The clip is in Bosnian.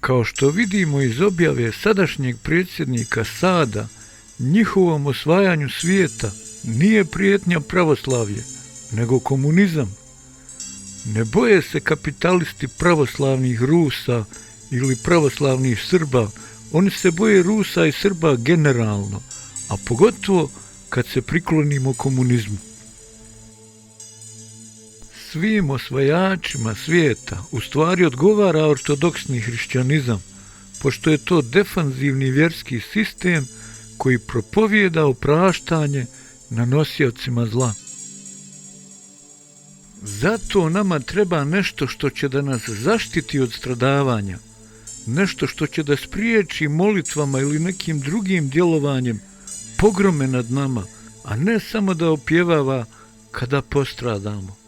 Kao što vidimo iz objave sadašnjeg predsjednika Sada, njihovom osvajanju svijeta nije prijetnja pravoslavlje, nego komunizam. Ne boje se kapitalisti pravoslavnih Rusa ili pravoslavnih Srba, oni se boje Rusa i Srba generalno, a pogotovo kad se priklonimo komunizmu. Svim osvajačima svijeta u stvari odgovara ortodoksni hrišćanizam, pošto je to defanzivni vjerski sistem koji propovijeda opraštanje nanosiocima zla. Zato nama treba nešto što će da nas zaštiti od stradavanja, nešto što će da spriječi molitvama ili nekim drugim djelovanjem pogrome nad nama, a ne samo da opjevava kada postradamo.